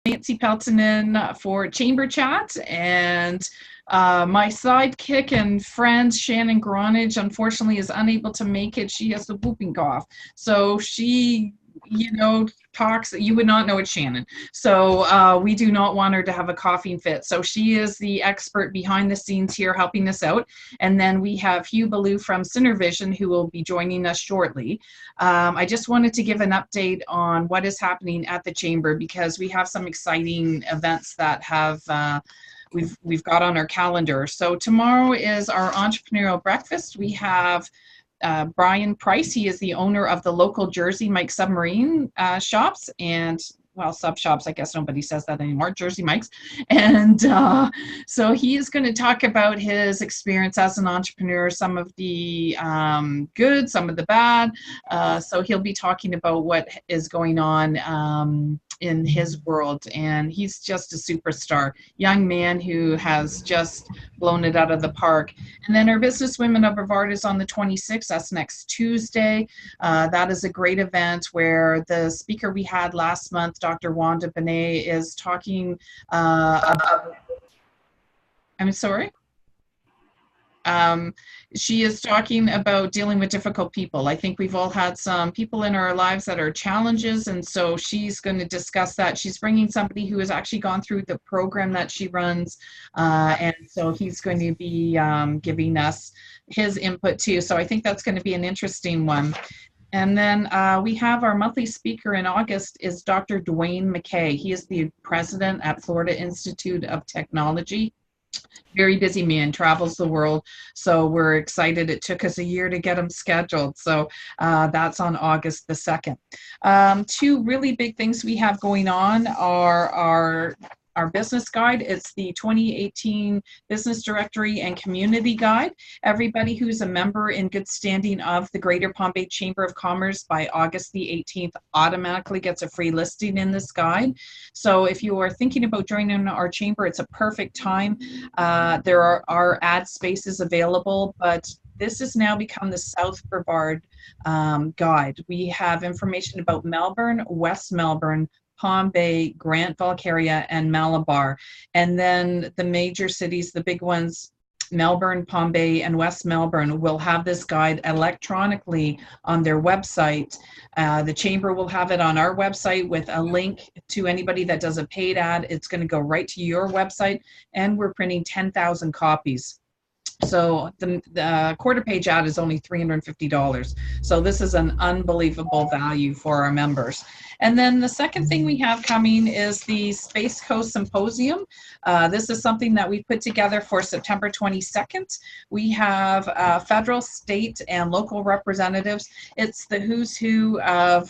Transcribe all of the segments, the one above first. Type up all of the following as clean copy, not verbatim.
Nancy Peltonen for Chamber Chat, and my sidekick and friend Shannon Gronage unfortunately is unable to make it. She has the whooping cough, so she, talks. You would not know it's Shannon. So we do not want her to have a coughing fit. So she is the expert behind the scenes here helping us out. And then we have Hugh Ballou from Synervision, who will be joining us shortly. I just wanted to give an update on what is happening at the Chamber, because we have some exciting events that have we've got on our calendar. So tomorrow is our entrepreneurial breakfast. We have Brian Price. He is the owner of the local Jersey Mike submarine shops, and well, sub shops, I guess nobody says that anymore, Jersey Mike's. And so he is going to talk about his experience as an entrepreneur, some of the good, some of the bad. So he'll be talking about what is going on in his world, and he's just a superstar, young man who has just blown it out of the park. And then our Business Women of Brevard is on the 26th. That's next Tuesday. That is a great event where the speaker we had last month, Dr. Wanda Benet, is talking about, I'm sorry? She is talking about dealing with difficult people. I think we've all had some people in our lives that are challenges, and so she's going to discuss that. She's bringing somebody who has actually gone through the program that she runs, and so he's going to be giving us his input too. So I think that's going to be an interesting one. And then we have our monthly speaker in August is Dr. Dwayne McKay. He is the president at Florida Institute of Technology. Very busy man, travels the world. So we're excited. It took us a year to get him scheduled. So that's on August the 2nd. Two really big things we have going on are our business guide. It's the 2018 Business Directory and Community Guide. Everybody who's a member in good standing of the Greater Palm Bay Chamber of Commerce by August the 18th automatically gets a free listing in this guide. So if you are thinking about joining our chamber, it's a perfect time. There are ad spaces available, but this has now become the South Brevard guide. We have information about Melbourne, West Melbourne, Palm Bay, Grant, Valcaria, and Malabar. And then the major cities, the big ones, Melbourne, Palm Bay, and West Melbourne, will have this guide electronically on their website. The Chamber will have it on our website with a link to anybody that does a paid ad. It's going to go right to your website, and we're printing 10,000 copies. So the quarter page ad is only $350. So this is an unbelievable value for our members. And then the second thing we have coming is the Space Coast Symposium. This is something that we put together for September 22nd. We have federal, state, and local representatives. It's the who's who of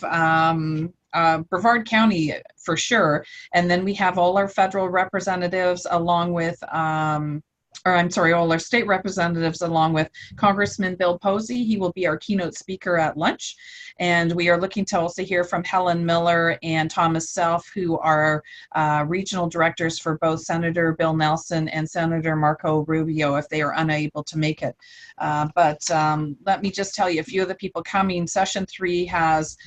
Brevard County for sure. And then we have all our federal representatives along with all our state representatives, along with Congressman Bill Posey. He will be our keynote speaker at lunch. And we are looking to also hear from Helen Miller and Thomas Self, who are regional directors for both Senator Bill Nelson and Senator Marco Rubio, if they are unable to make it. But let me just tell you a few of the people coming. Session 3 has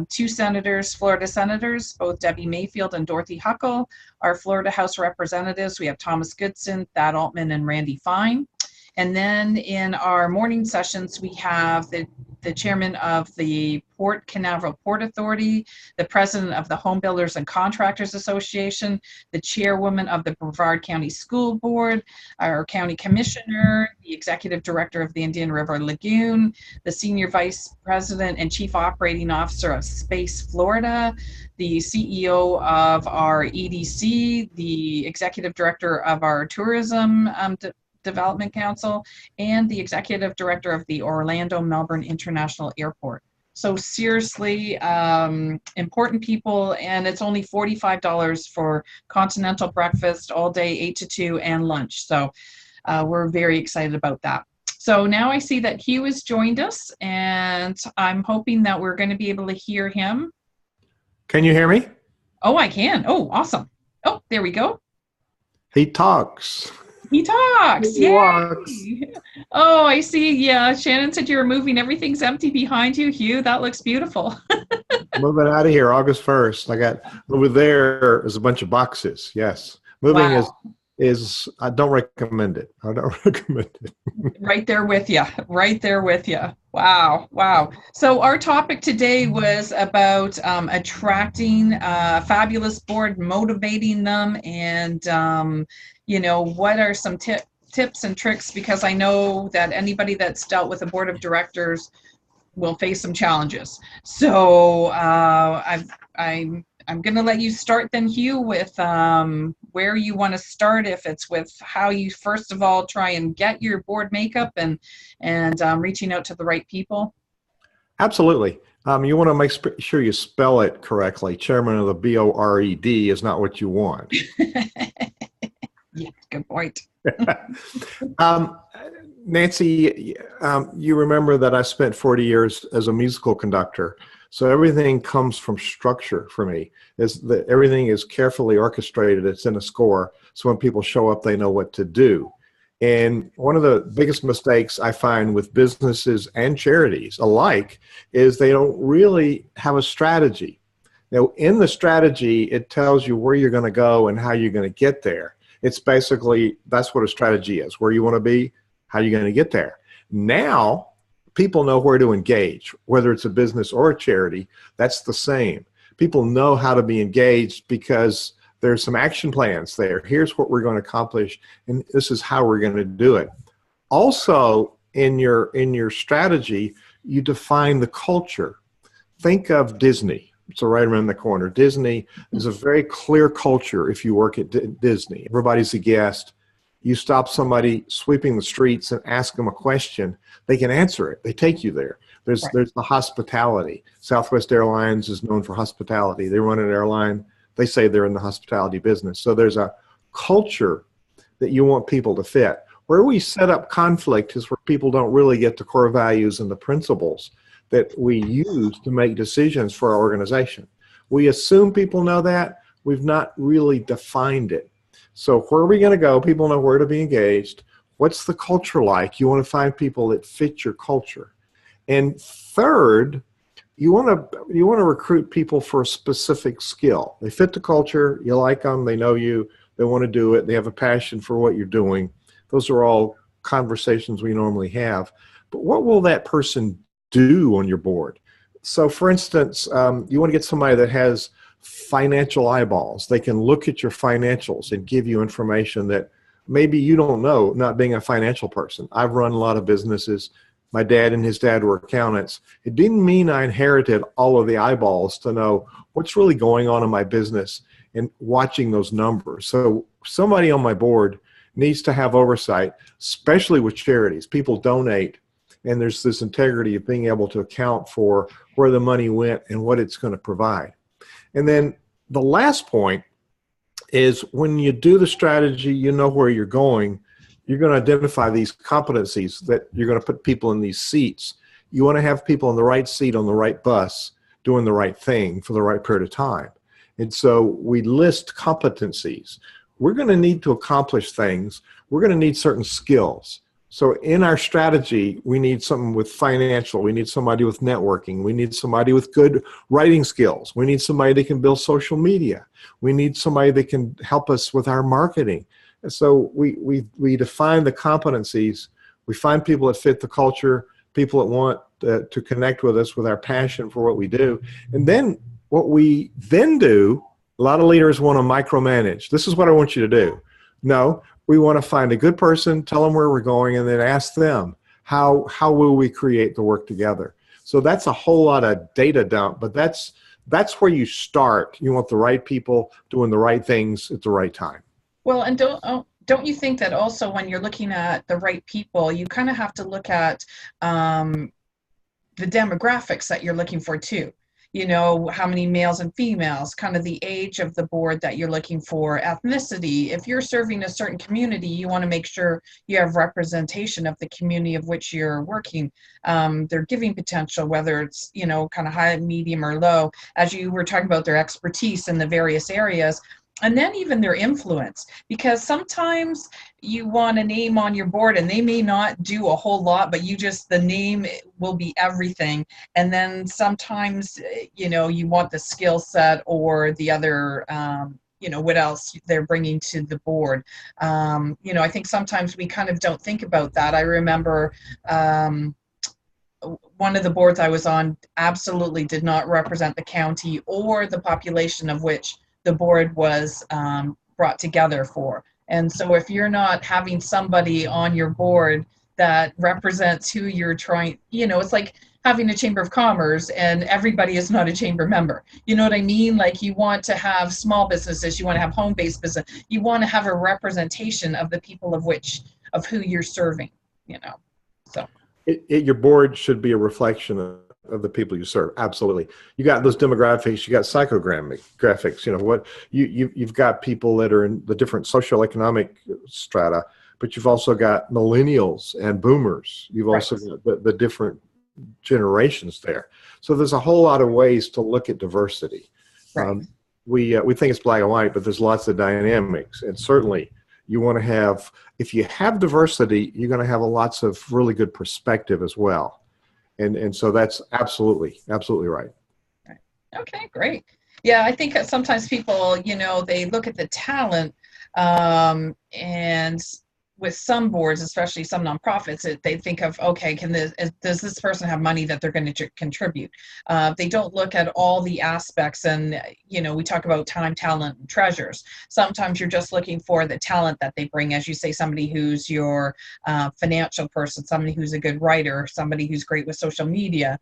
two senators, Florida senators, both Debbie Mayfield and Dorothy Huckle. Our Florida House representatives, we have Thomas Goodson, Thad Altman, and Randy Fine. And then in our morning sessions, we have the chairman of the Port Canaveral Port Authority, the president of the Home Builders and Contractors Association, the chairwoman of the Brevard County School Board, our county commissioner, the executive director of the Indian River Lagoon, the senior vice president and chief operating officer of Space Florida, the CEO of our EDC, the executive director of our tourism Development Council, and the executive director of the Orlando Melbourne International Airport. So seriously, important people, and it's only $45 for continental breakfast all day, 8 to 2, and lunch. So we're very excited about that. So now I see that Hugh has joined us, and I'm hoping that we're going to be able to hear him. Can you hear me? Oh, I can. Oh, awesome. Oh, there we go. He talks. He talks. He walks. Oh, I see. Yeah, Shannon said you were moving. Everything's empty behind you. Hugh, that looks beautiful. Moving out of here August 1st. I got over there is a bunch of boxes. Yes. Moving Wow. is I don't recommend it. I don't recommend it. Right there with you. Right there with you. Wow. Wow. So our topic today was about attracting a fabulous board, motivating them, and what are some tips and tricks? Because I know that anybody that's dealt with a board of directors will face some challenges. So I'm going to let you start then, Hugh, with where you want to start. If it's with how you first of all try and get your board makeup and reaching out to the right people. Absolutely. You want to make sure you spell it correctly. Chairman of the board is not what you want. Yeah, good point. um, Nancy, you remember that I spent 40 years as a musical conductor. So everything comes from structure for me. Everything is carefully orchestrated. It's in a score. So when people show up, they know what to do. And one of the biggest mistakes I find with businesses and charities alike is they don't really have a strategy. Now, in the strategy, it tells you where you're going to go and how you're going to get there. It's basically, that's what a strategy is, where you want to be, how you're going to get there. Now, people know where to engage, whether it's a business or a charity, that's the same. People know how to be engaged because there's some action plans there. Here's what we're going to accomplish, and this is how we're going to do it. Also, in your strategy, you define the culture. Think of Disney. It's right around the corner. Disney is a very clear culture if you work at Disney. Everybody's a guest. You stop somebody sweeping the streets and ask them a question, they can answer it. They take you there. There's the hospitality. Southwest Airlines is known for hospitality. They run an airline. They say they're in the hospitality business. So there's a culture that you want people to fit. Where we set up conflict is where people don't really get the core values and the principles that we use to make decisions for our organization. We assume people know that. We've not really defined it. So where are we going to go? People know where to be engaged. What's the culture like? You want to find people that fit your culture. And third, you want to recruit people for a specific skill. They fit the culture. You like them. They know you. They want to do it. They have a passion for what you're doing. Those are all conversations we normally have. But what will that person do on your board? So for instance, you want to get somebody that has financial eyeballs. They can look at your financials and give you information that maybe you don't know, not being a financial person. I've run a lot of businesses. My dad and his dad were accountants. It didn't mean I inherited all of the eyeballs to know what's really going on in my business and watching those numbers. So somebody on my board needs to have oversight, especially with charities. People donate, and there's this integrity of being able to account for where the money went and what it's going to provide. And then the last point is when you do the strategy, you know where you're going. You're going to identify these competencies that you're going to put people in these seats. You want to have people in the right seat on the right bus doing the right thing for the right period of time. And so we list competencies. We're going to need to accomplish things. We're going to need certain skills. So in our strategy, we need something with financial. We need somebody with networking. We need somebody with good writing skills. We need somebody that can build social media. We need somebody that can help us with our marketing. And so we define the competencies. We find people that fit the culture, people that want to connect with us with our passion for what we do. And then what we then do, a lot of leaders want to micromanage. This is what I want you to do. No. We want to find a good person, tell them where we're going, and then ask them, how will we create the work together? So that's a whole lot of data dump, but that's where you start. You want the right people doing the right things at the right time. Well, and don't you think that also when you're looking at the right people, you kind of have to look at the demographics that you're looking for too? You know, how many males and females, kind of the age of the board that you're looking for, ethnicity. If you're serving a certain community, you want to make sure you have representation of the community of which you're working. Their giving potential, whether it's, kind of high, medium, or low. As you were talking about their expertise in the various areas, And then even their influence, because sometimes you want a name on your board and they may not do a whole lot, but you just, the name will be everything. And then sometimes, you know, you want the skill set or the other, you know, what else they're bringing to the board. You know, I think sometimes we kind of don't think about that. I remember one of the boards I was on absolutely did not represent the county or the population of which the board was brought together for. And so if you're not having somebody on your board that represents who you're trying, you know, it's like having a chamber of commerce and everybody is not a chamber member. You know what I mean? Like, you want to have small businesses, you want to have home-based business, you want to have a representation of the people of who you're serving, you know, so. Your board should be a reflection of the people you serve. Absolutely. You got those demographics, you got psychographics, you know, what you've got people that are in the different socioeconomic strata, but you've also got millennials and boomers. You've also got the different generations there. So there's a whole lot of ways to look at diversity. Right. We think it's black and white, but there's lots of dynamics, and certainly you want to have, if you have diversity, you're going to have lots of really good perspective as well. And so that's absolutely right. Okay, great. Yeah, I think sometimes people, you know, they look at the talent, and with some boards, especially some nonprofits, they think of, okay, does this person have money that they're going to contribute? They don't look at all the aspects, and, you know, we talk about time, talent, and treasures. Sometimes you're just looking for the talent that they bring, as you say, somebody who's your financial person, somebody who's a good writer, somebody who's great with social media.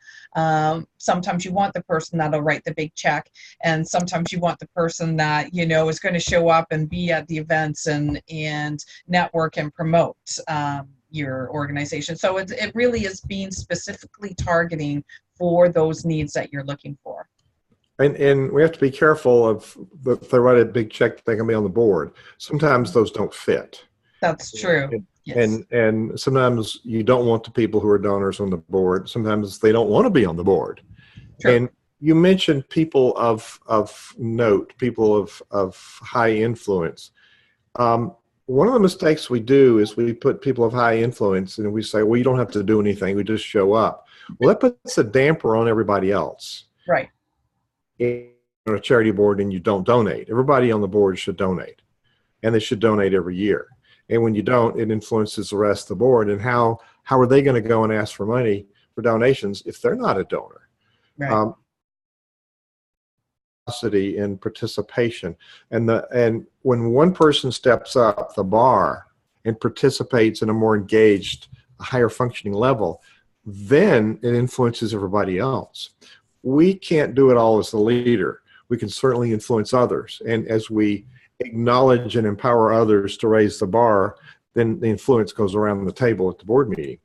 Sometimes you want the person that'll write the big check, and sometimes you want the person that, you know, is going to show up and be at the events and network and promote your organization. So it really is being specifically targeting for those needs that you're looking for. And we have to be careful of, if they write a big check, they can be on the board. Sometimes those don't fit. That's true. Yes. And sometimes you don't want the people who are donors on the board. Sometimes they don't want to be on the board. True. And you mentioned people of note, people of high influence. One of the mistakes we do is we put people of high influence and we say, well, you don't have to do anything, we just show up. Well, that puts a damper on everybody else. Right. On a charity board and you don't donate. Everybody on the board should donate, and they should donate every year. And when you don't, it influences the rest of the board. And how are they going to go and ask for money for donations if they're not a donor? Right. And participation, and when one person steps up the bar and participates in a more engaged, higher functioning level, then it influences everybody else. We can't do it all as the leader. We can certainly influence others, and as we acknowledge and empower others to raise the bar, then the influence goes around the table at the board meeting.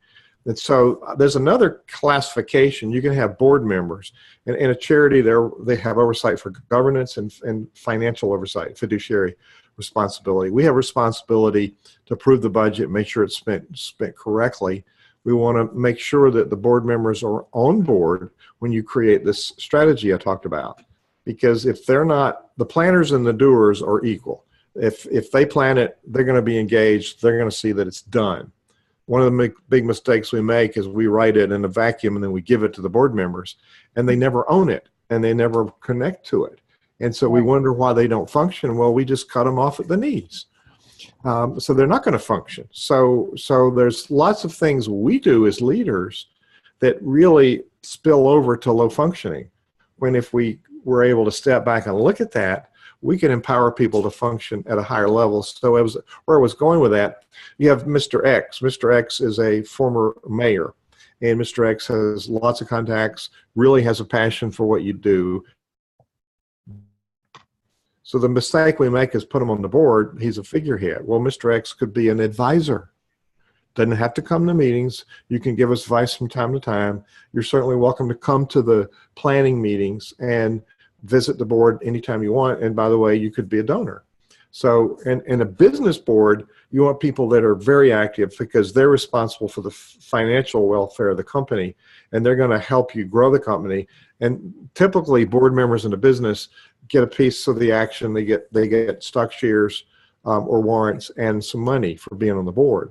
And so there's another classification. You can have board members. And in a charity, they have oversight for governance and financial oversight, fiduciary responsibility. We have responsibility to approve the budget, make sure it's spent correctly. We want to make sure that the board members are on board when you create this strategy I talked about. Because if they're not, the planners and the doers are equal. If they plan it, they're going to be engaged. They're going to see that it's done. One of the big mistakes we make is we write it in a vacuum and then we give it to the board members, and they never own it and they never connect to it. And so we wonder why they don't function. Well, we just cut them off at the knees. So they're not going to function. So there's lots of things we do as leaders that really spill over to low functioning. When if we were able to step back and look at that, we can empower people to function at a higher level. So where I was going with that, you have Mr. X. Mr. X is a former mayor, and Mr. X has lots of contacts, really has a passion for what you do. So the mistake we make is put him on the board. He's a figurehead. Well, Mr. X could be an advisor. Doesn't have to come to meetings. You can give us advice from time to time. You're certainly welcome to come to the planning meetings and visit the board anytime you want. And by the way, you could be a donor. So in a business board, you want people that are very active because they're responsible for the financial welfare of the company, and they're going to help you grow the company. And typically board members in a business get a piece of the action. They get stock shares or warrants and some money for being on the board.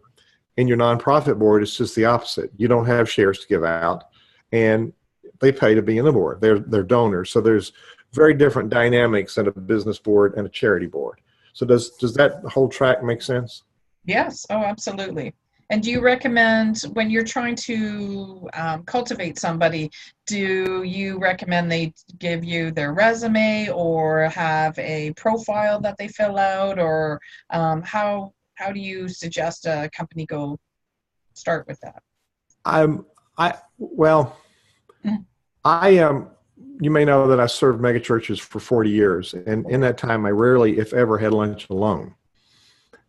In your nonprofit board, it's just the opposite. You don't have shares to give out, and they pay to be in the board. They're donors. So there's very different dynamics at a business board and a charity board. So does that whole track make sense? Yes. Oh, absolutely. And do you recommend, when you're trying to cultivate somebody, do you recommend they give you their resume or have a profile that they fill out, or how do you suggest a company go start with that? You may know that I served megachurches for 40 years, and in that time, I rarely, if ever, had lunch alone.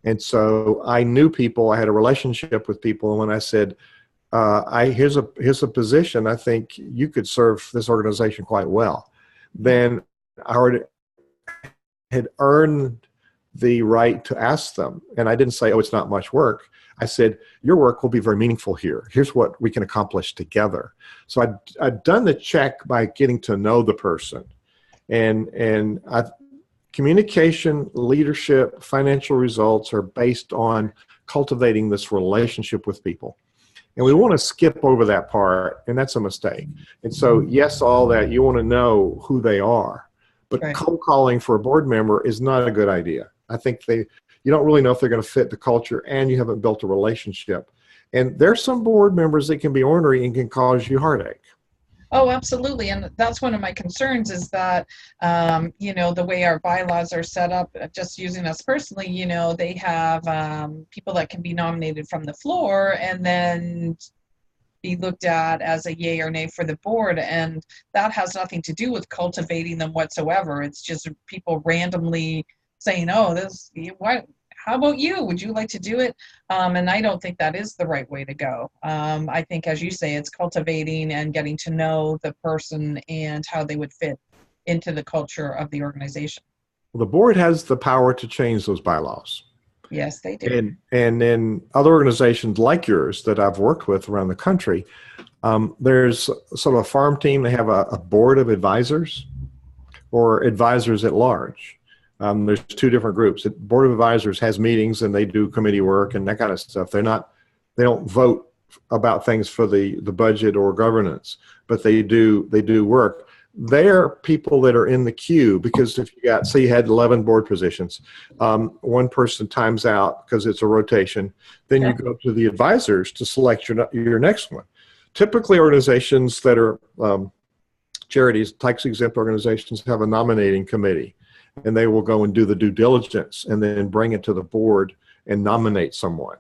And so I knew people. I had a relationship with people, and when I said, "Here's a position, I think you could serve this organization quite well," then I already had earned the right to ask them. And I didn't say, "Oh, it's not much work." I said, "Your work will be very meaningful here. Here's what we can accomplish together." So I'd done the check by getting to know the person, and communication, leadership, financial results are based on cultivating this relationship with people. And we want to skip over that part, and that's a mistake. And so, yes, all that, you want to know who they are. But Right. cold calling for a board member is not a good idea. I think you don't really know if they're going to fit the culture, and you haven't built a relationship. And there's some board members that can be ornery and can cause you heartache. Oh, absolutely. And that's one of my concerns is that, the way our bylaws are set up, just using us personally, they have people that can be nominated from the floor and then be looked at as a yay or nay for the board. And that has nothing to do with cultivating them whatsoever. It's just people randomly saying, "Oh, how about you? Would you like to do it?" And I don't think that is the right way to go. I think, as you say, it's cultivating and getting to know the person and how they would fit into the culture of the organization. Well, the board has the power to change those bylaws. Yes, they do. And in other organizations like yours that I've worked with around the country, there's sort of a farm team. They have a board of advisors or advisors at large. There's two different groups. The board of advisors has meetings and they do committee work and that kind of stuff. They don't vote about things for the budget or governance, but they do work. They're people that are in the queue, because if say you had 11 board positions, one person times out because it's a rotation, then you go to the advisors to select your next one. Typically, organizations that are charities, tax-exempt organizations, have a nominating committee, and they will go and do the due diligence and then bring it to the board and nominate someone,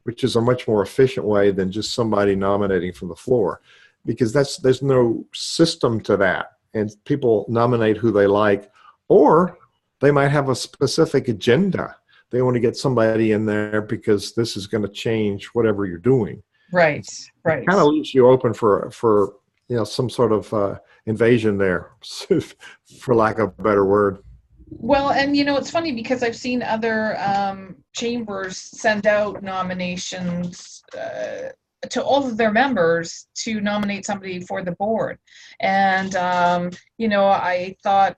which is a much more efficient way than just somebody nominating from the floor, because there's no system to that. And people nominate who they like, or they might have a specific agenda. They want to get somebody in there because this is going to change whatever you're doing. Right. It kind of leaves you open for some sort of invasion there, for lack of a better word. Well, and it's funny because I've seen other chambers send out nominations to all of their members to nominate somebody for the board. And, I thought,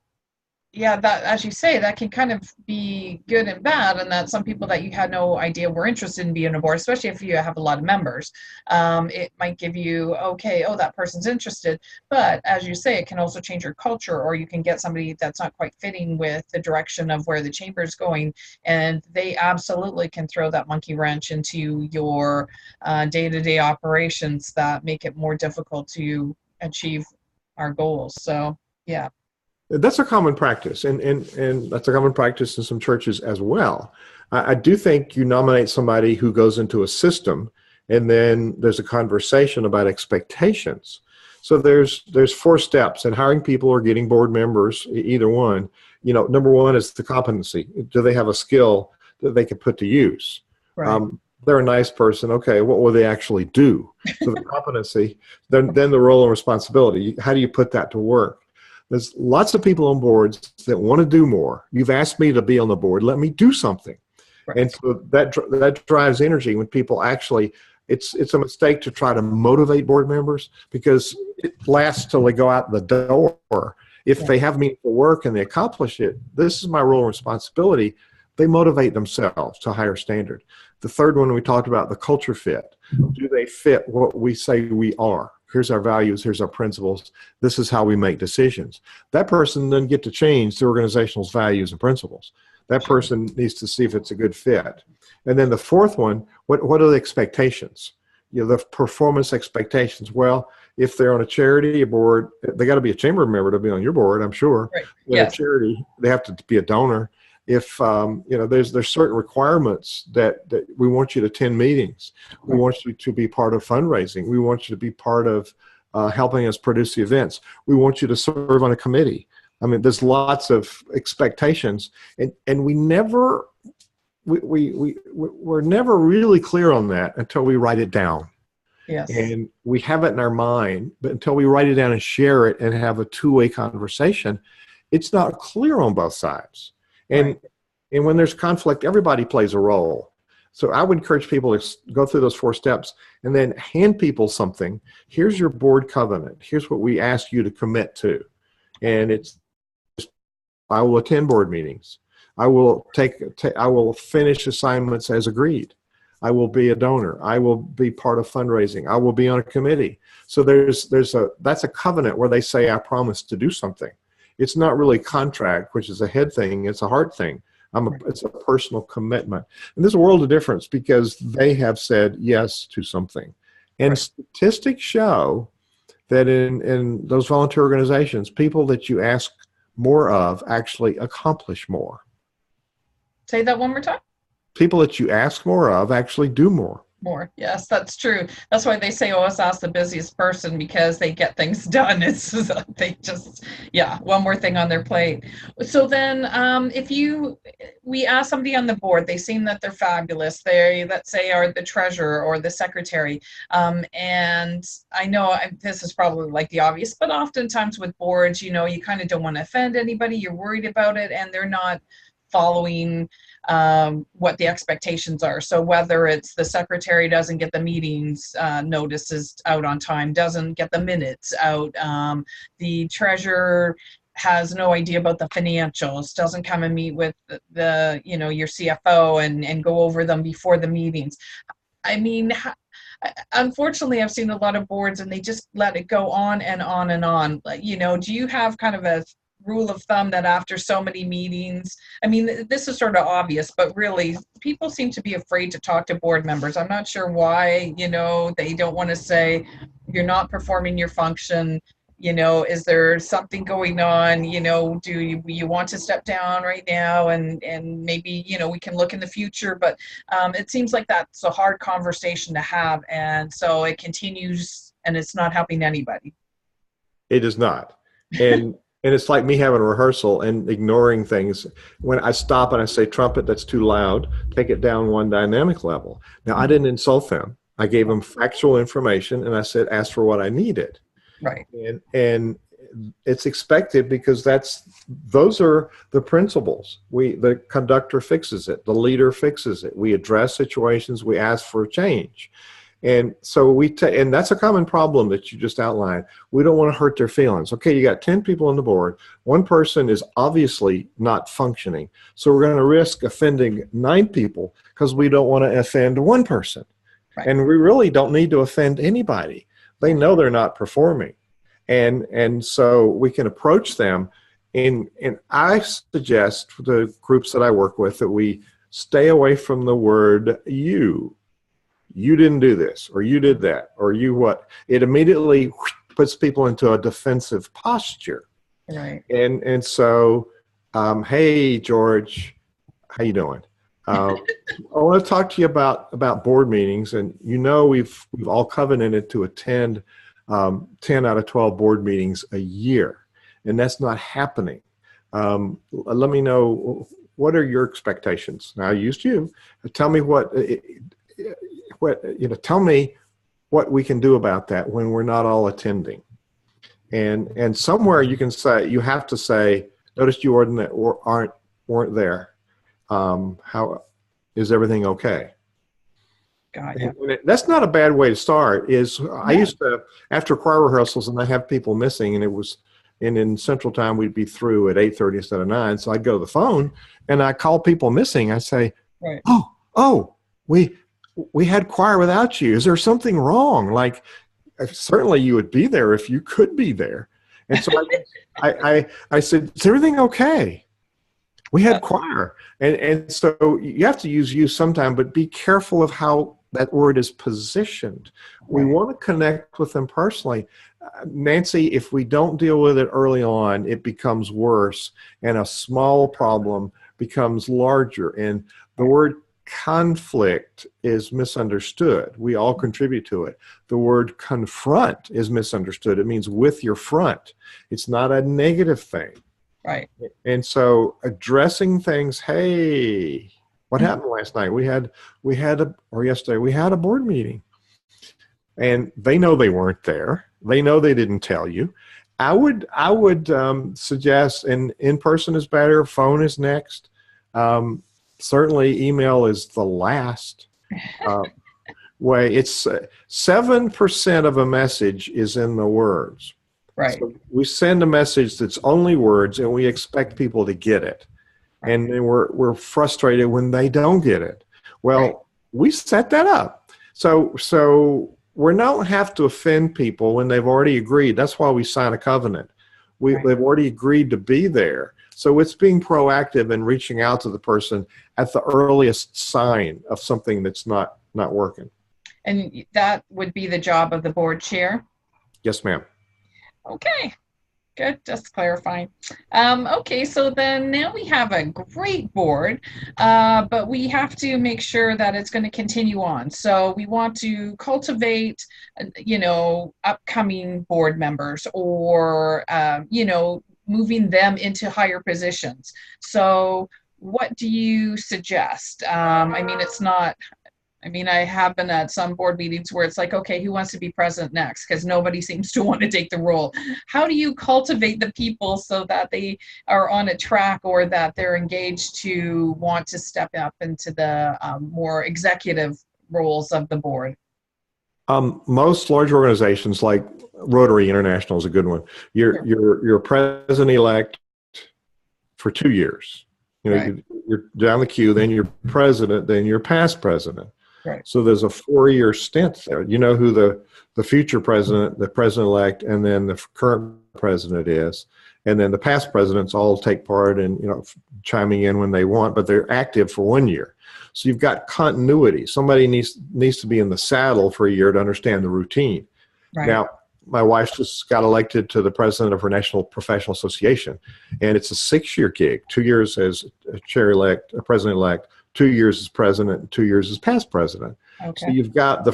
yeah, that, as you say, that can kind of be good and bad, and that some people that you had no idea were interested in being on a board, especially if you have a lot of members, it might give you, okay, oh, that person's interested. But as you say, it can also change your culture, or you can get somebody that's not quite fitting with the direction of where the chamber is going, and they absolutely can throw that monkey wrench into your day-to-day operations that make it more difficult to achieve our goals. So, yeah. That's a common practice, and that's a common practice in some churches as well. I do think you nominate somebody who goes into a system, and then there's a conversation about expectations. So there's 4 steps in hiring people or getting board members, either one. Number one is the competency. Do they have a skill that they can put to use? Right. They're a nice person. Okay, what will they actually do? So the competency, then the role and responsibility. How do you put that to work? There's lots of people on boards that want to do more. You've asked me to be on the board. Let me do something. Right. And so that drives energy when people actually, it's a mistake to try to motivate board members, because it lasts till they go out the door. If they have meaningful work and they accomplish it, this is my role and responsibility. They motivate themselves to a higher standard. The third one we talked about, the culture fit. Do they fit what we say we are? Here's our values, here's our principles. This is how we make decisions. That person doesn't get to change the organization's values and principles. That person needs to see if it's a good fit. And then the fourth one, what are the expectations? The performance expectations. Well, if they're on a charity board, they got to be a chamber member to be on your board, I'm sure. Right. Yes. A charity, they have to be a donor. If there's certain requirements that we want you to attend meetings. We want you to be part of fundraising. We want you to be part of helping us produce the events. We want you to serve on a committee. I mean, there's lots of expectations, and we're never really clear on that until we write it down. Yes. And we have it in our mind, but until we write it down and share it and have a two-way conversation, it's not clear on both sides. And when there's conflict, everybody plays a role. So I would encourage people to go through those 4 steps and then hand people something. Here's your board covenant. Here's what we ask you to commit to. And it's, I will attend board meetings. I will I will finish assignments as agreed. I will be a donor. I will be part of fundraising. I will be on a committee. So that's a covenant where they say, I promise to do something. It's not really contract, which is a head thing. It's a heart thing. It's a personal commitment. And there's a world of difference because they have said yes to something. And statistics show that in those volunteer organizations, people that you ask more of actually accomplish more. Say that one more time. People that you ask more of actually do more. More. Yes, that's true. That's why they say always ask the busiest person, because they get things done. It's they just, one more thing on their plate. So then we ask somebody on the board, they seem that they're fabulous. They, let's say, are the treasurer or the secretary. And I know this is probably like the obvious, but oftentimes with boards, you kind of don't want to offend anybody. You're worried about it, and they're not following what the expectations are. So whether it's the secretary doesn't get the meetings notices out on time, doesn't get the minutes out, the treasurer has no idea about the financials, doesn't come and meet with the your CFO and go over them before the meetings. I mean, unfortunately, I've seen a lot of boards and they just let it go on and on and on. Do you have kind of a rule of thumb that after so many meetings, I mean, this is sort of obvious, but really people seem to be afraid to talk to board members. I'm not sure why, they don't want to say, you're not performing your function, is there something going on, do you want to step down right now and maybe, we can look in the future, but it seems like that's a hard conversation to have. And so it continues and it's not helping anybody. It is not. And it's like me having a rehearsal and ignoring things. When I stop and I say, trumpet, that's too loud, take it down one dynamic level. Now, I didn't insult them. I gave them factual information, and I said, ask for what I needed. Right. And it's expected because those are the principles. The conductor fixes it. The leader fixes it. We address situations. We ask for change. And so and that's a common problem that you just outlined. We don't want to hurt their feelings. Okay, you got 10 people on the board. One person is obviously not functioning. So we're going to risk offending 9 people because we don't want to offend one person. Right. And we really don't need to offend anybody. They know they're not performing. And so we can approach them. And I suggest for the groups that I work with that we stay away from the word you. You didn't do this, or you did that, or you what. It immediately puts people into a defensive posture. Right. And so, hey, George, how you doing? I want to talk to you about board meetings. And we've all covenanted to attend 10 out of 12 board meetings a year. And that's not happening. Let me know, what are your expectations? Now, I used you. Tell me tell me what we can do about that when we're not all attending. And somewhere you have to say, notice you weren't there. How is everything okay? Got you. And that's not a bad way to start. I used to, after choir rehearsals, and I have people missing, and it was and in Central Time we'd be through at 8:30 instead of 9. So I'd go to the phone and I call people missing. I say, Right. oh, we had choir without you. Is there something wrong? Like, certainly you would be there if you could be there. And so I said, is everything okay? We had choir. And so you have to use you sometime, but be careful of how that word is positioned. We want to connect with them personally. Nancy, if we don't deal with it early on, it becomes worse, and a small problem becomes larger. And the word conflict is misunderstood. We all contribute to it. The word confront is misunderstood. It means with your front. It's not a negative thing. Right. And so addressing things, hey, what happened last night? Yesterday, we had a board meeting. And they know they weren't there. They know they didn't tell you. I would suggest, and in person is better, phone is next. Certainly email is the last way. It's 7% of a message is in the words. Right. So we send a message that's only words, and we expect people to get it. Right. And then we're frustrated when they don't get it. Well, we set that up. So we don't have to offend people when they've already agreed. That's why we sign a covenant. They've already agreed to be there. So it's being proactive and reaching out to the person at the earliest sign of something that's not working. And that would be the job of the board chair? Yes, ma'am. Okay, good. Just clarifying. Okay, so then now we have a great board, but we have to make sure that it's going to continue on. So we want to cultivate, upcoming board members, or, moving them into higher positions. So what do you suggest? I have been at some board meetings where it's like, okay, who wants to be president next? Because nobody seems to want to take the role. How do you cultivate the people so that they are on a track, or that they're engaged to want to step up into the more executive roles of the board? Most large organizations, like Rotary International is a good one. You're president-elect for 2 years. You're down the queue, then you're president, then you're past president. Right. So there's a 4-year stint there. You know who the future president, the president-elect, and then the current president is. And then the past presidents all take part in, chiming in when they want, but they're active for 1 year. So you've got continuity. Somebody needs to be in the saddle for a year to understand the routine. Right. Now, my wife just got elected to the president of her National Professional Association, and it's a 6-year gig. 2 years as a chair-elect, a president-elect, 2 years as president, and 2 years as past president. Okay. So you've got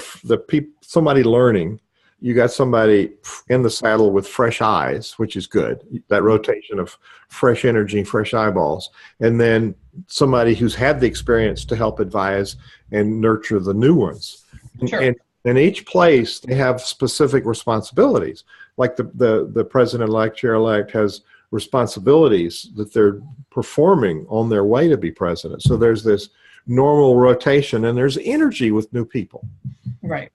somebody learning. You got somebody in the saddle with fresh eyes, which is good. That rotation of fresh energy, fresh eyeballs, and then somebody who's had the experience to help advise and nurture the new ones. Sure. And in each place, they have specific responsibilities. Like the president-elect, chair-elect has responsibilities that they're performing on their way to be president. So there's this normal rotation, and there's energy with new people. Right.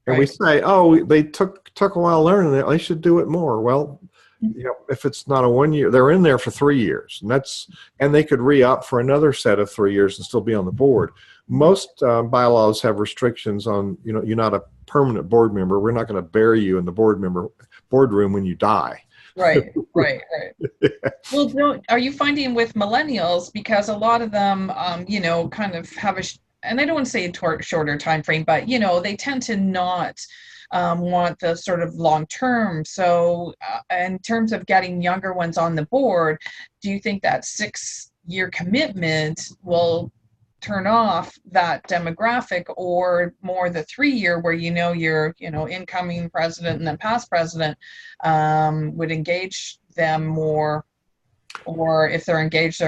And we say, they took a while learning it, they should do it more. Well, if it's not a 1 year, they're in there for 3 years, and they could re-up for another set of 3 years and still be on the board. Most bylaws have restrictions on, you're not a permanent board member. We're not going to bury you in the boardroom when you die. Right. Well, are you finding with millennials, because a lot of them, kind of have and I don't want to say a shorter time frame, but they tend to not want the sort of long term. So in terms of getting younger ones on the board, do you think that 6-year commitment will turn off that demographic, or more the 3-year where you're incoming president and then past president would engage them more, or if they're engaged?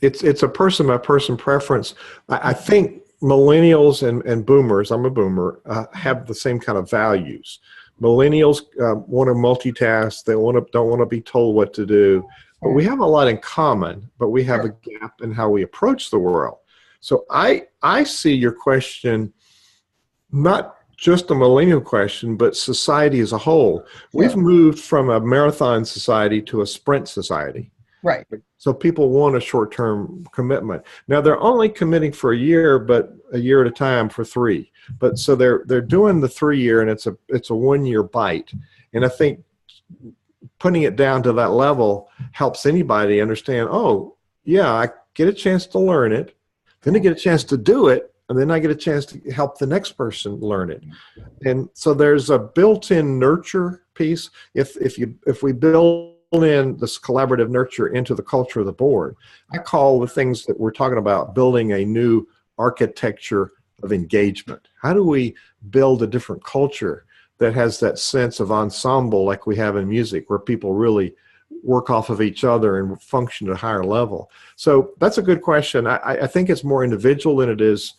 It's a person by person preference. I think millennials and boomers, I'm a boomer, have the same kind of values. Millennials want to multitask. They don't want to be told what to do. But we have a lot in common, but we have a gap in how we approach the world. So I see your question not just a millennial question, but society as a whole. We've Sure. moved from a marathon society to a sprint society. Right. So people want a short-term commitment. Now they're only committing for a year, but a year at a time for 3. But so they're doing the 3-year, and it's a 1-year bite. And I think putting it down to that level helps anybody understand, oh, yeah, I get a chance to learn it, then I get a chance to do it, and then I get a chance to help the next person learn it. And so there's a built-in nurture piece. If we build in this collaborative nurture into the culture of the board, I call the things that we're talking about building a new architecture of engagement. How do we build a different culture that has that sense of ensemble like we have in music, where people really work off of each other and function at a higher level? So that's a good question. I think it's more individual than it is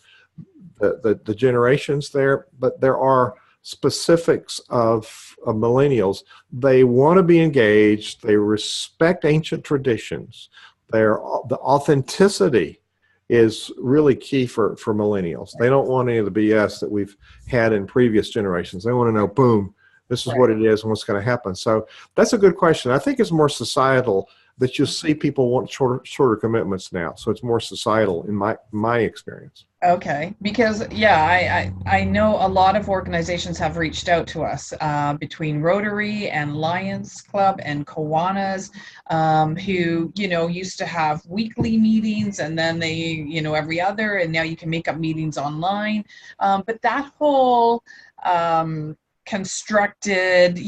the generations there, but there are specifics of millennials. They want to be engaged. They respect ancient traditions. The authenticity is really key for millennials. They don't want any of the BS that we've had in previous generations. They want to know, boom, this is what it is and what's going to happen. So that's a good question. I think it's more societal that you see people want shorter commitments now. So it's more societal in my experience. Okay, because yeah, I know a lot of organizations have reached out to us between Rotary and Lions Club and Kiwanis, who used to have weekly meetings, and then they every other, and now you can make up meetings online. But that whole constructed,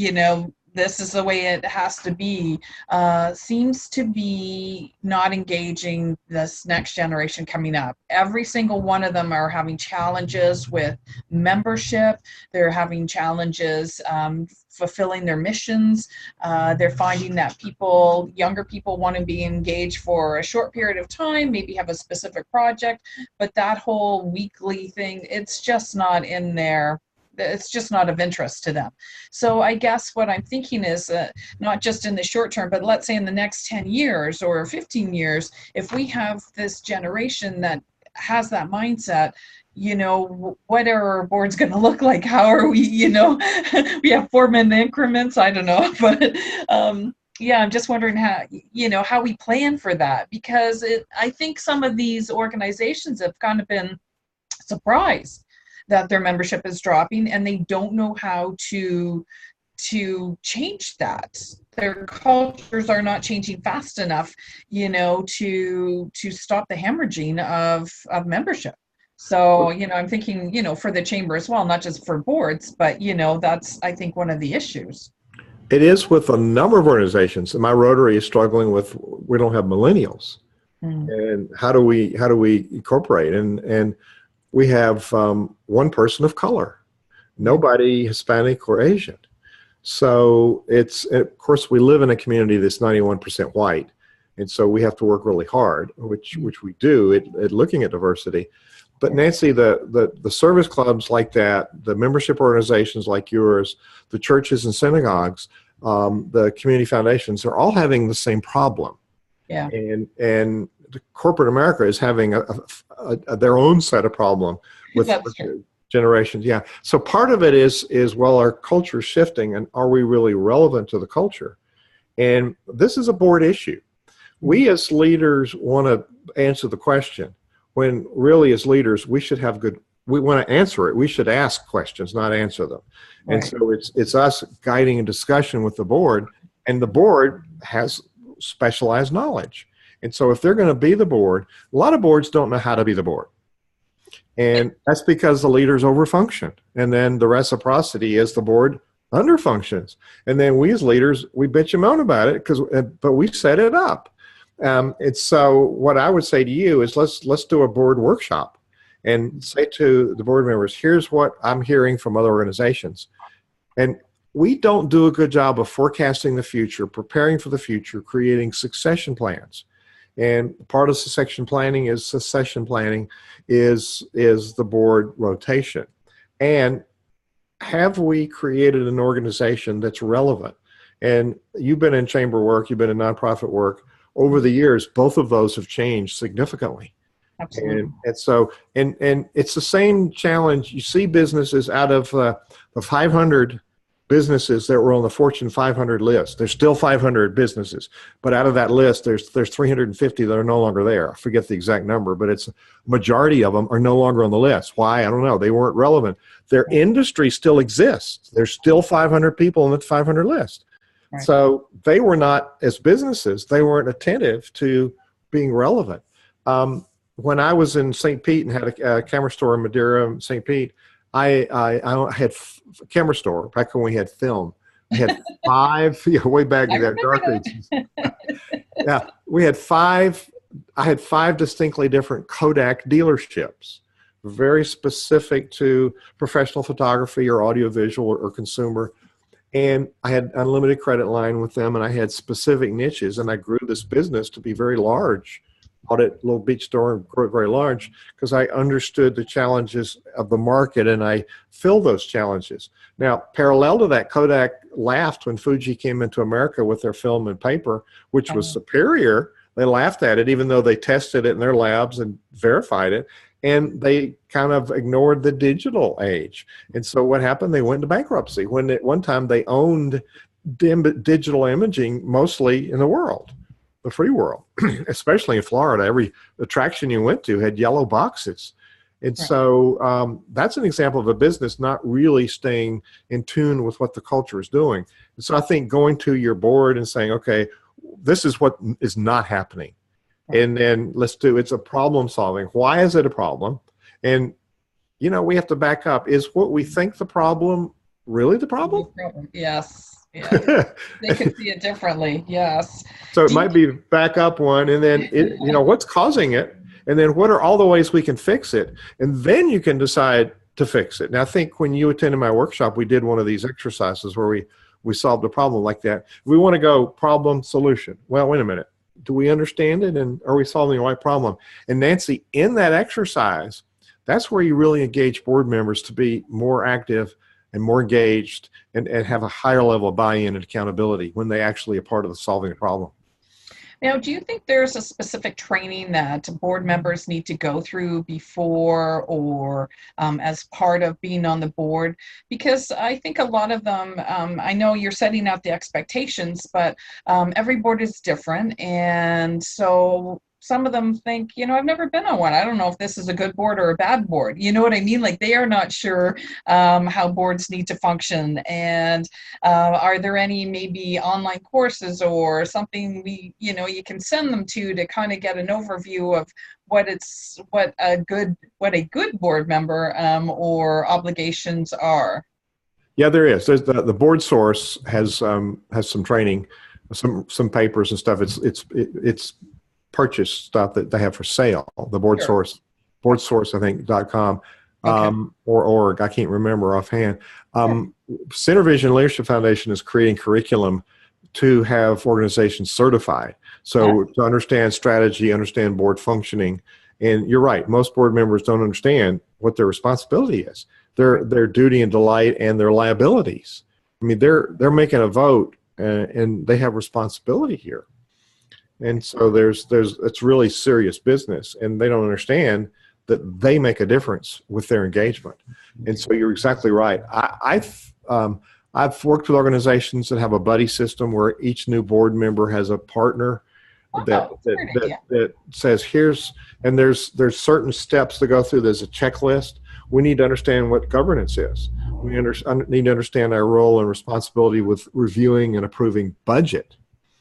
this is the way it has to be, seems to be not engaging this next generation coming up. Every single one of them are having challenges with membership. They're having challenges fulfilling their missions. They're finding that younger people want to be engaged for a short period of time, maybe have a specific project, but that whole weekly thing, it's just not in there. It's just not of interest to them. So I guess what I'm thinking is not just in the short term, but let's say in the next 10 years or 15 years, if we have this generation that has that mindset, what are our boards going to look like? How are we, we have 4-minute increments. I don't know, but yeah, I'm just wondering how we plan for that, because I think some of these organizations have kind of been surprised that their membership is dropping, and they don't know how to change that. Their cultures are not changing fast enough, to stop the hemorrhaging of membership. So, I'm thinking, for the chamber as well, not just for boards, but, that's, I think, one of the issues. It is with a number of organizations. My Rotary is struggling with, we don't have millennials. And how do we incorporate? And we have one person of color, nobody Hispanic or Asian. So of course, we live in a community that's 91% white. And so we have to work really hard, which we do at looking at diversity. But Nancy, the service clubs like that, the membership organizations like yours, the churches and synagogues, the community foundations, they're all having the same problem. Yeah. And corporate America is having their own set of problem with generations. Yeah. So part of it is well, our culture is shifting, and are we really relevant to the culture? And this is a board issue. We as leaders want to answer the question, when really as leaders we want to answer it. We should ask questions, not answer them. Right. And so it's us guiding a discussion with the board, and the board has specialized knowledge. And so if they're going to be the board, a lot of boards don't know how to be the board. And that's because the leaders overfunction. And then the reciprocity is the board underfunctions. And then we as leaders, we bitch and moan about it, but we set it up. And so what I would say to you is let's do a board workshop and say to the board members, here's what I'm hearing from other organizations. And we don't do a good job of forecasting the future, preparing for the future, creating succession plans. And part of succession planning is the board rotation. And have we created an organization that's relevant? And you've been in chamber work, you've been in nonprofit work. Over the years, both of those have changed significantly. Absolutely. And so, and it's the same challenge. You see businesses out of the 500 businesses that were on the Fortune 500 list. There's still 500 businesses, but out of that list, there's 350 that are no longer there. I forget the exact number, but it's a majority of them are no longer on the list. Why? I don't know. They weren't relevant. Their industry still exists. There's still 500 people on the 500 list. Right. So they were not, as businesses, they weren't attentive to being relevant. When I was in St. Pete and had a camera store in Madeira, St. Pete, I had a camera store back when we had film. I had 5, way back in that dark ages. Yeah, we had 5. I had 5 distinctly different Kodak dealerships, very specific to professional photography or audiovisual or consumer. And I had unlimited credit line with them, and I had specific niches, and I grew this business to be very large. Bought it, little beach store, and grew it very large because I understood the challenges of the market, and I filled those challenges. Now, parallel to that, Kodak laughed when Fuji came into America with their film and paper, which was superior. They laughed at it, even though they tested it in their labs and verified it. And they kind of ignored the digital age. And so what happened? They went into bankruptcy when at one time they owned digital imaging mostly in the world, the free world, especially in Florida. Every attraction you went to had yellow boxes. And so that's an example of a business not really staying in tune with what the culture is doing. And so I think going to your board and saying, okay, this is what is not happening. And then it's a problem solving. Why is it a problem? And, we have to back up. Is what we think the problem really the problem? Yes. Yeah. They can see it differently. Yes. So it might be back up one, and then, what's causing it? And then what are all the ways we can fix it? And then you can decide to fix it. Now, I think when you attended my workshop, we did one of these exercises where we solved a problem like that. We want to go problem solution. Well, wait a minute. Do we understand it, and are we solving the right problem? And Nancy, in that exercise, that's where you really engage board members to be more active and more engaged and have a higher level of buy-in and accountability when they actually are part of the solving the problem. Now, do you think there's a specific training that board members need to go through before or as part of being on the board? Because I think a lot of them, I know you're setting out the expectations, but every board is different. And so some of them think, I've never been on one. I don't know if this is a good board or a bad board. You know what I mean? Like they are not sure how boards need to function. And are there any maybe online courses or something you can send them to kind of get an overview of what a good board member or obligations are? Yeah, there is. There's the board source has some training, some papers and stuff. It's purchase stuff that they have for sale. The board source, I think .com or org. I can't remember offhand. Synervision Leadership Foundation is creating curriculum to have organizations certified. So to understand strategy, understand board functioning, and you're right. Most board members don't understand what their responsibility is, their duty and delight, and their liabilities. I mean, they're making a vote, and they have responsibility here. And so it's really serious business, and they don't understand that they make a difference with their engagement. And so you're exactly right. I've worked with organizations that have a buddy system where each new board member has a partner that says there's certain steps to go through. There's a checklist. We need to understand what governance is. We need to understand our role and responsibility with reviewing and approving budget.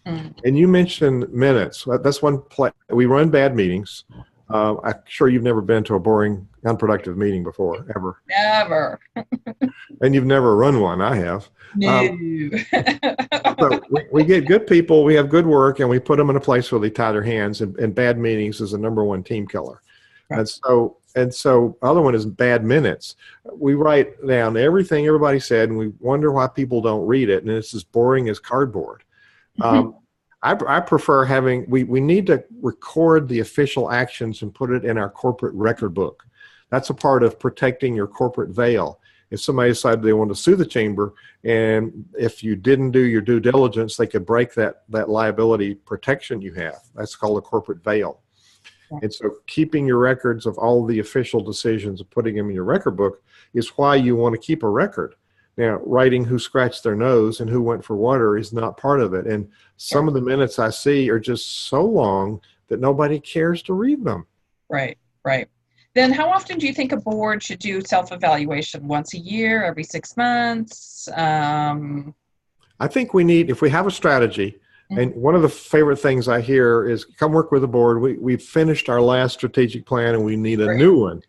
And you mentioned minutes. That's one we run bad meetings. I'm sure you've never been to a boring, unproductive meeting before, ever. Never. And you've never run one. I have. No. So we get good people, we have good work, and we put them in a place where they tie their hands. And bad meetings is the #1 team killer. Right. And so other one is bad minutes. We write down everything everybody said, and we wonder why people don't read it, and it's as boring as cardboard. I prefer we need to record the official actions and put it in our corporate record book. That's a part of protecting your corporate veil. If somebody decided they want to sue the chamber, and if you didn't do your due diligence, they could break that liability protection you have. That's called a corporate veil. And so keeping your records of all the official decisions and putting them in your record book is why you want to keep a record. Now, writing who scratched their nose and who went for water is not part of it. And some of the minutes I see are just so long that nobody cares to read them. Right, right. Then how often do you think a board should do self-evaluation? Once a year, every 6 months? I think we need, if we have a strategy, and one of the favorite things I hear is, come work with the board. We've finished our last strategic plan and we need a new one.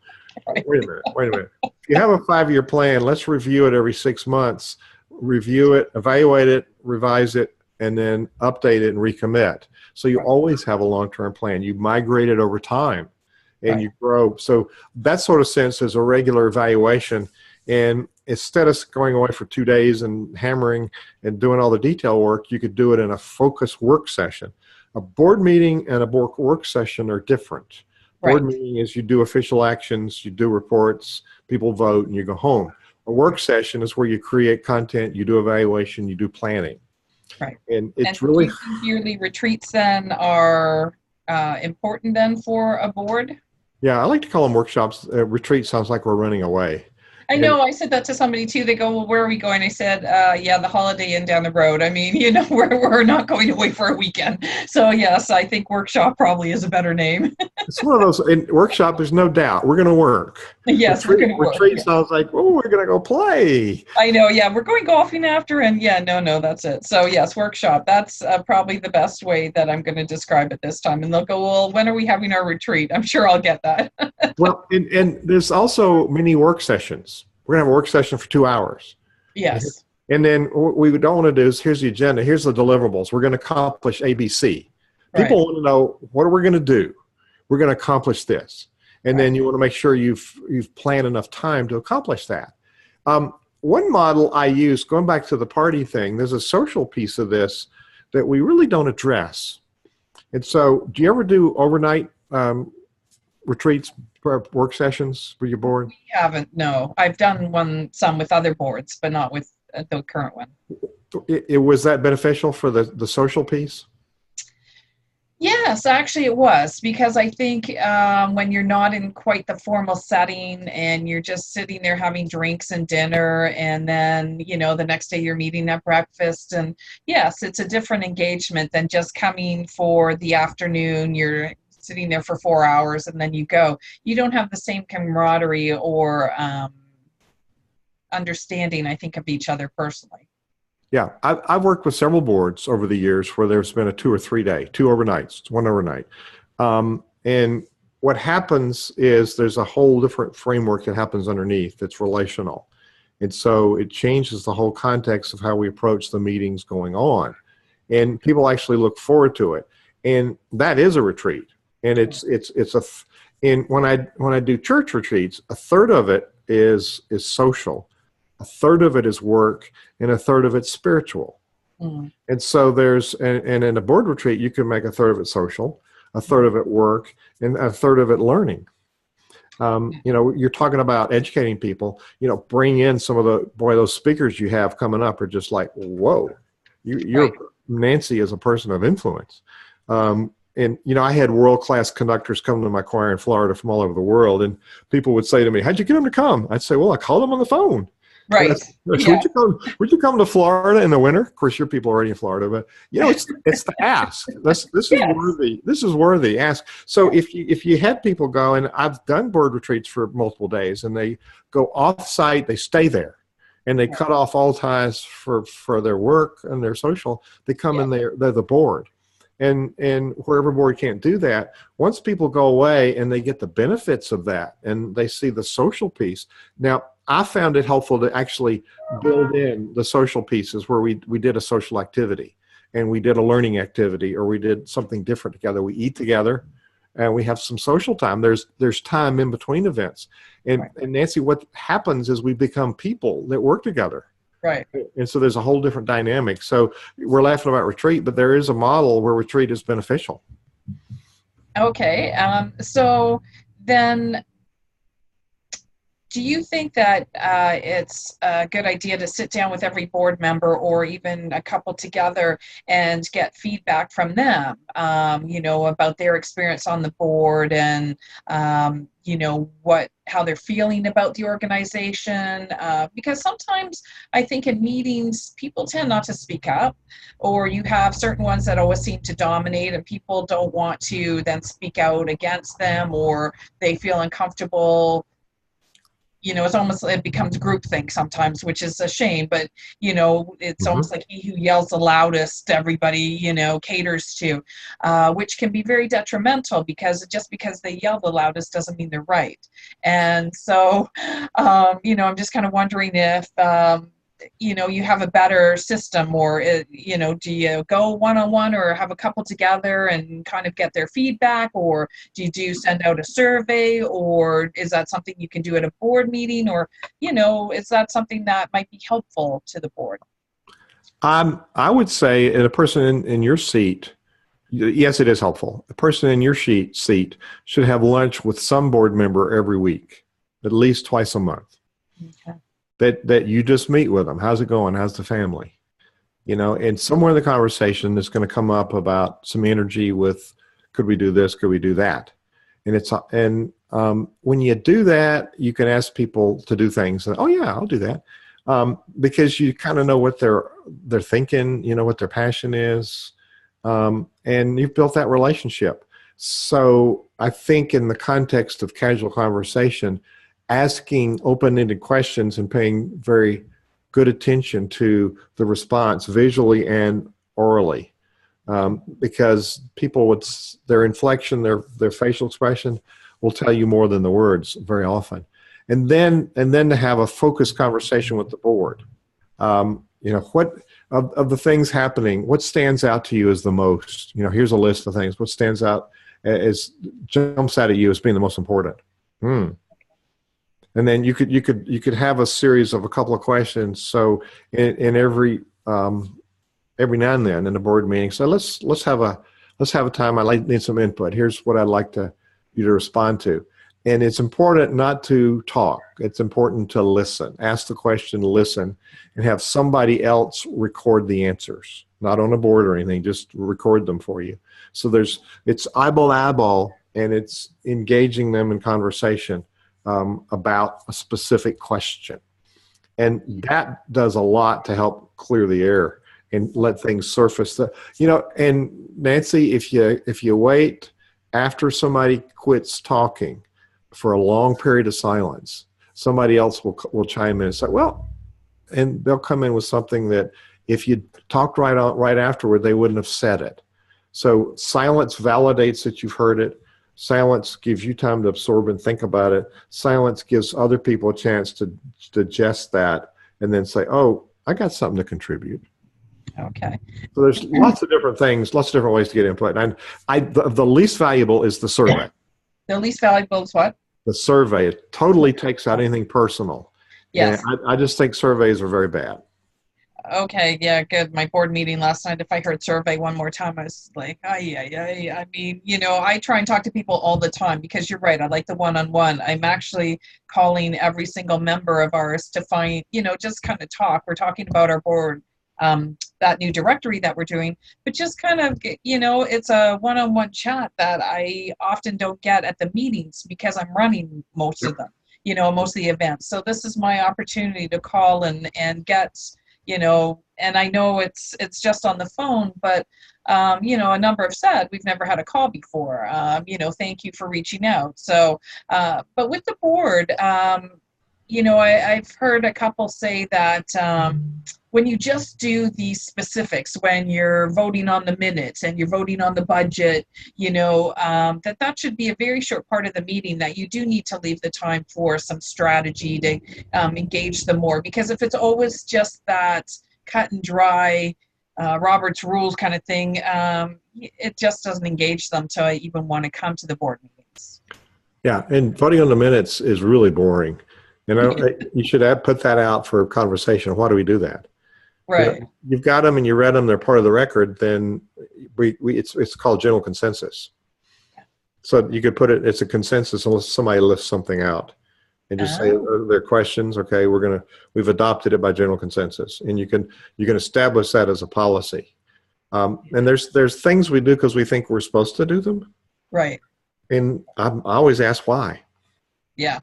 Right. Wait a minute. If you have a 5-year plan, let's review it every 6 months, review it, evaluate it, revise it, and then update it and recommit. So you always have a long-term plan. You migrate it over time and you grow. So that sort of sense is a regular evaluation. And instead of going away for 2 days and hammering and doing all the detail work, you could do it in a focused work session. A board meeting and a board work session are different. Board meeting is you do official actions, you do reports, people vote, and you go home. A work session is where you create content, you do evaluation, you do planning. Right. And it's really... yearly retreats then are important then for a board? Yeah, I like to call them workshops. Retreat sounds like we're running away. I know, I said that to somebody too. They go, well, where are we going? I said, yeah, the Holiday Inn down the road. I mean, you know, we're not going away for a weekend. So yes, I think workshop probably is a better name. It's one of those, in workshop, there's no doubt. We're going to work. Yes, we're going to work. Retreat sounds like, oh, we're going to go play. I know, yeah, we're going golfing after, and yeah, no, that's it. So yes, workshop. That's probably the best way that I'm going to describe it this time. And they'll go, well, when are we having our retreat? I'm sure I'll get that. Well, and there's also mini work sessions. We're going to have a work session for 2 hours. Yes. And then what we don't want to do is, here's the agenda, here's the deliverables. We're going to accomplish ABC. People want to know, what are we going to do? We're going to accomplish this. And then you want to make sure you've planned enough time to accomplish that. One model I use, going back to the party thing, there's a social piece of this that we really don't address. And so, do you ever do overnight retreats, work sessions for your board? We haven't, no. I've done some with other boards, but not with the current one. Was that beneficial for the social piece? Yes, actually it was, because I think when you're not in quite the formal setting and you're just sitting there having drinks and dinner, and then, you know, the next day you're meeting at breakfast, and yes, it's a different engagement than just coming for the afternoon. You're sitting there for 4 hours and then you go. You don't have the same camaraderie or understanding, I think, of each other personally. Yeah, I've worked with several boards over the years where there's been a 2 or 3 day, 2 overnights, 1 overnight. And what happens is there's a whole different framework that happens underneath that's relational. And so it changes the whole context of how we approach the meetings going on. And people actually look forward to it. And that is a retreat. And when I do church retreats, a third of it is social. A third of it is work, and a third of it's spiritual. And so and in a board retreat, you can make a third of it social, a third of it work, and a third of it learning. You know, you're talking about educating people, you know, bring in some of those speakers you have coming up are just like, whoa, you're Nancy is a person of influence. And, you know, I had world-class conductors come to my choir in Florida from all over the world, and people would say to me, how'd you get them to come? I'd say, well, I called them on the phone. Right. Yeah. Would you come to Florida in the winter? Of course, your people are already in Florida, but you know, it's the ask. This is worthy. This is worthy ask. So if you had people go, and I've done board retreats for multiple days, and they go off site, they stay there, and they cut off all ties for their work and their social. They come in there, they're the board. And where every board can't do that, once people go away and they get the benefits of that and they see the social piece. Now, I found it helpful to actually build in the social pieces where we did a social activity and we did a learning activity, or we did something different together. We eat together and we have some social time. There's time in between events. And Nancy, what happens is we become people that work together. Right. And so there's a whole different dynamic. So we're laughing about retreat, but there is a model where retreat is beneficial. Okay. So then do you think that it's a good idea to sit down with every board member or even a couple together and get feedback from them, about their experience on the board and, how they're feeling about the organization? Because sometimes I think in meetings, people tend not to speak up, or you have certain ones that always seem to dominate and people don't want to then speak out against them, or they feel uncomfortable. It's almost, it becomes groupthink sometimes, which is a shame, but, it's Mhm. almost like he who yells the loudest, everybody, caters to, which can be very detrimental because just because they yell the loudest doesn't mean they're right. And so, I'm just kind of wondering if, you have a better system, or, do you go one-on-one or have a couple together and kind of get their feedback, or do you send out a survey, or is that something you can do at a board meeting, or, is that something that might be helpful to the board? I would say a person in your seat, yes, it is helpful. A person in your seat should have lunch with some board member every week, at least twice a month. Okay. That you just meet with them. How's it going? How's the family? And somewhere in the conversation is going to come up about some energy with, could we do this? Could we do that? And when you do that, you can ask people to do things. And, oh yeah, I'll do that, because you kind of know what they're thinking. You know what their passion is, and you've built that relationship. So I think in the context of casual conversation, asking open-ended questions and paying very good attention to the response visually and orally, because people would, their inflection, their facial expression will tell you more than the words very often. And then to have a focused conversation with the board. What of the things happening, what stands out to you as the most? Here's a list of things. What stands out as jumps out at you as being the most important? And then you could have a series of a couple of questions. So in every now and then in the board meeting, so let's have a time. I need some input. Here's what I'd like you to respond to. And it's important not to talk. It's important to listen. Ask the question, listen, and have somebody else record the answers. Not on a board or anything, just record them for you. So it's eyeball to eyeball, and it's engaging them in conversation about a specific question. And that does a lot to help clear the air and let things surface. And Nancy, if you wait after somebody quits talking for a long period of silence, somebody else will chime in and say, well, and they'll come in with something that if you talked right afterward, they wouldn't have said it. So silence validates that you've heard it. Silence gives you time to absorb and think about it. Silence gives other people a chance to digest that and then say, oh, I got something to contribute. Okay. So there's lots of different things, lots of different ways to get input. And the least valuable is the survey. The least valuable is what? The survey. It totally takes out anything personal. Yes. And I just think surveys are very bad. Okay, yeah, good. My board meeting last night, if I heard survey one more time, I was like, I mean, I try and talk to people all the time because you're right. I like the one-on-one. I'm actually calling every single member of ours to find, just kind of talk. We're talking about our board, that new directory that we're doing, but just kind of, it's a one-on-one chat that I often don't get at the meetings because I'm running most of them, most of the events. So this is my opportunity to call and get, and I know it's just on the phone, but, a number have said we've never had a call before, thank you for reaching out. So, but with the board, I've heard a couple say that when you just do the specifics, when you're voting on the minutes and you're voting on the budget, that should be a very short part of the meeting, that you do need to leave the time for some strategy to engage them more. Because if it's always just that cut and dry, Robert's rules kind of thing, it just doesn't engage them to even want to come to the board meetings. Yeah, and voting on the minutes is really boring. You should put that out for conversation. Why do we do that? Right. You've got them and you read them, they're part of the record, then it's called general consensus. So you could put it's a consensus unless somebody lifts something out. and just say, are there questions? Okay, we've adopted it by general consensus, and you can establish that as a policy. And there's things we do because we think we're supposed to do them. Right. And I always ask why. Yeah.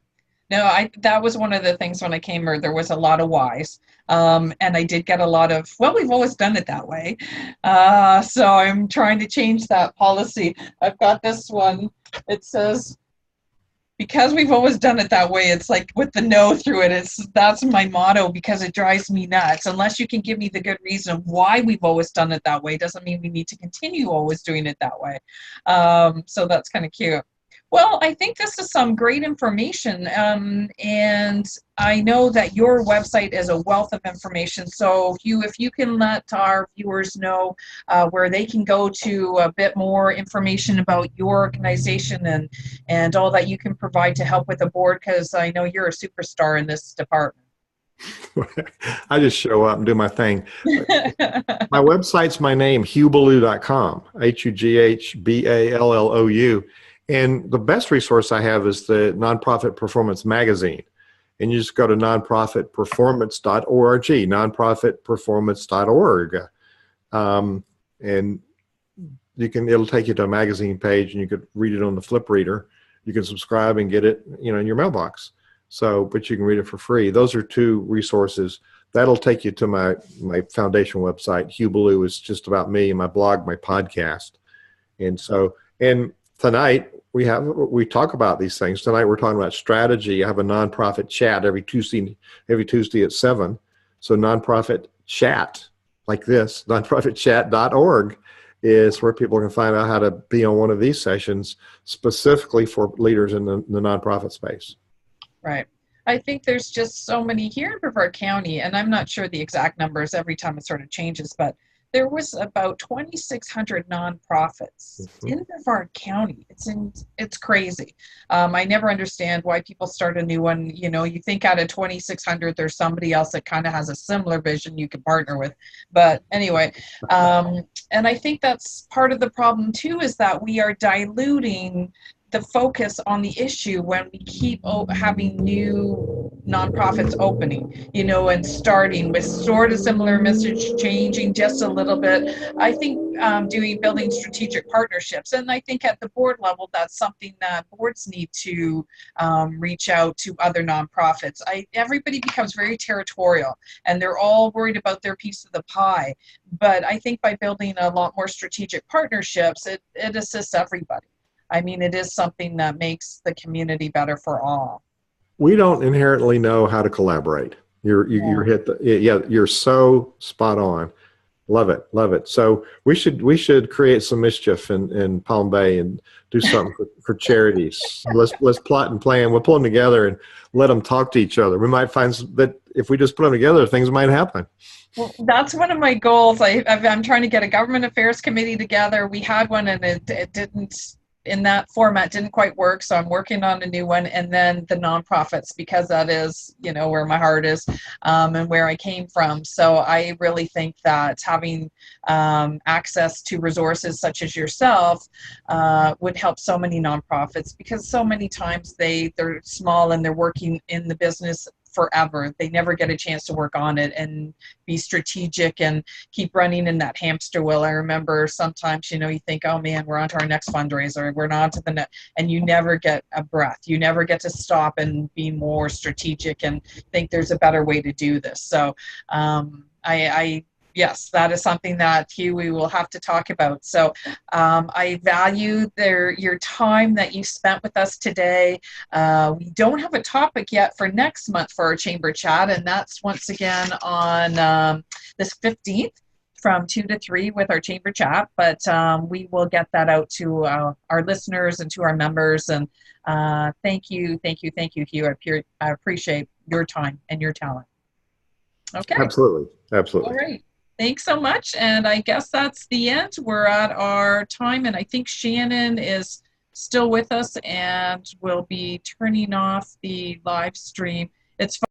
No, that was one of the things when I came here, there was a lot of whys. And I did get a lot of, well, we've always done it that way. So I'm trying to change that policy. I've got this one. It says, because we've always done it that way, it's like with the no through it, that's my motto, because it drives me nuts. Unless you can give me the good reason of why we've always done it that way, doesn't mean we need to continue always doing it that way. So that's kind of cute. Well, I think this is some great information, and I know that your website is a wealth of information. So, Hugh, if you can let our viewers know where they can go to a bit more information about your organization and all that you can provide to help with the board, because I know you're a superstar in this department. I just show up and do my thing. My website's my name, hughballou.com, HUGHBALLOU. And the best resource I have is the Nonprofit Performance Magazine. And you just go to nonprofitperformance.org, nonprofitperformance.org. And it'll take you to a magazine page, and you could read it on the flip reader. You can subscribe and get it, in your mailbox. But you can read it for free. Those are two resources. That'll take you to my foundation website. Hugh Ballou is just about me and my blog, my podcast. And tonight we talk about these things. Tonight we're talking about strategy. I have a nonprofit chat every Tuesday at 7. So nonprofit chat like this, nonprofitchat.org is where people can find out how to be on one of these sessions specifically for leaders in the nonprofit space. Right. I think there's just so many here in Brevard County, and I'm not sure the exact numbers, every time it sort of changes, but there was about 2,600 nonprofits in Brevard County. It's crazy. I never understand why people start a new one. You think out of 2,600, there's somebody else that kind of has a similar vision you could partner with. But anyway, and I think that's part of the problem too, is that we are diluting the focus on the issue when we keep having new nonprofits opening, and starting with sort of similar message, changing just a little bit. I think building strategic partnerships, and I think at the board level, that's something that boards need to reach out to other nonprofits. Everybody becomes very territorial, and they're all worried about their piece of the pie. But I think by building a lot more strategic partnerships, it assists everybody. I mean, it is something that makes the community better for all. We don't inherently know how to collaborate. You're so spot on. Love it. So we should create some mischief in Palm Bay and do something for charities. Let's plot and plan. We'll pull them together and let them talk to each other. We might find that if we just put them together, things might happen. Well, that's one of my goals. I'm trying to get a government affairs committee together. We had one, and it didn't. In that format didn't quite work, so I'm working on a new one. And then the nonprofits, because that is where my heart is, and where I came from. So I really think that having access to resources such as yourself would help so many nonprofits, because so many times they're small and they're working in the business forever. They never get a chance to work on it and be strategic and keep running in that hamster wheel. I remember sometimes, you think, oh man, we're on to our next fundraiser, we're on to the next, and you never get a breath. You never get to stop and be more strategic and think there's a better way to do this. So yes, that is something that, Hugh, we will have to talk about. So I value your time that you spent with us today. We don't have a topic yet for next month for our chamber chat, and that's once again on this 15th from 2 to 3 with our chamber chat. But we will get that out to our listeners and to our members. And thank you, Hugh. I appreciate your time and your talent. Okay. Absolutely. All right. Thanks so much. And I guess that's the end. We're at our time, and I think Shannon is still with us, and we'll be turning off the live stream. It's